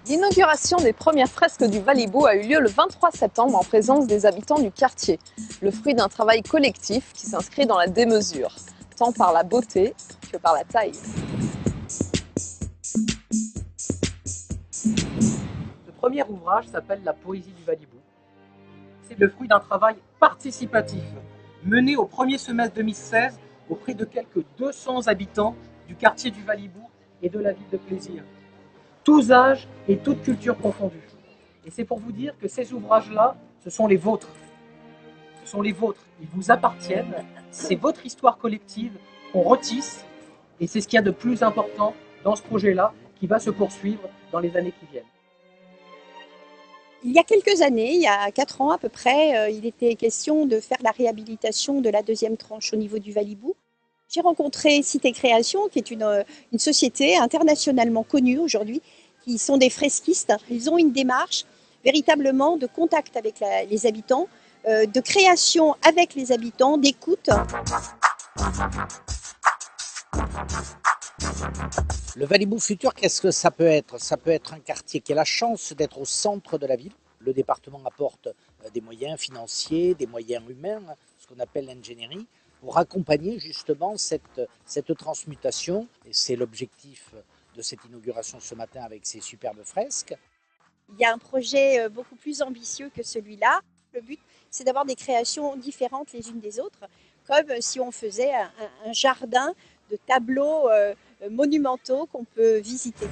L'inauguration des premières fresques du Valibou a eu lieu le 23 septembre en présence des habitants du quartier, le fruit d'un travail collectif qui s'inscrit dans la démesure, tant par la beauté que par la taille. Ce premier ouvrage s'appelle La poésie du Valibou. C'est le fruit d'un travail participatif mené au premier semestre 2016 auprès de quelques 200 habitants du quartier du Valibou et de la ville de Plaisir. Tous âges et toutes cultures confondues. Et c'est pour vous dire que ces ouvrages-là, ce sont les vôtres. Ce sont les vôtres. Ils vous appartiennent. C'est votre histoire collective qu'on retisse. Et c'est ce qu'il y a de plus important dans ce projet-là qui va se poursuivre dans les années qui viennent. Il y a quelques années, il y a 4 ans à peu près, il était question de faire la réhabilitation de la deuxième tranche au niveau du Valibou. J'ai rencontré Cité Création, qui est une société internationalement connue aujourd'hui, qui sont des fresquistes. Ils ont une démarche véritablement de contact avec les habitants, de création avec les habitants, d'écoute. Le Valibou futur, qu'est-ce que ça peut être? Ça peut être un quartier qui a la chance d'être au centre de la ville. Le département apporte des moyens financiers, des moyens humains, ce qu'on appelle l'ingénierie, pour accompagner justement cette transmutation. Et c'est l'objectif de cette inauguration ce matin avec ces superbes fresques. Il y a un projet beaucoup plus ambitieux que celui-là. Le but, c'est d'avoir des créations différentes les unes des autres, comme si on faisait un jardin de tableaux monumentaux qu'on peut visiter.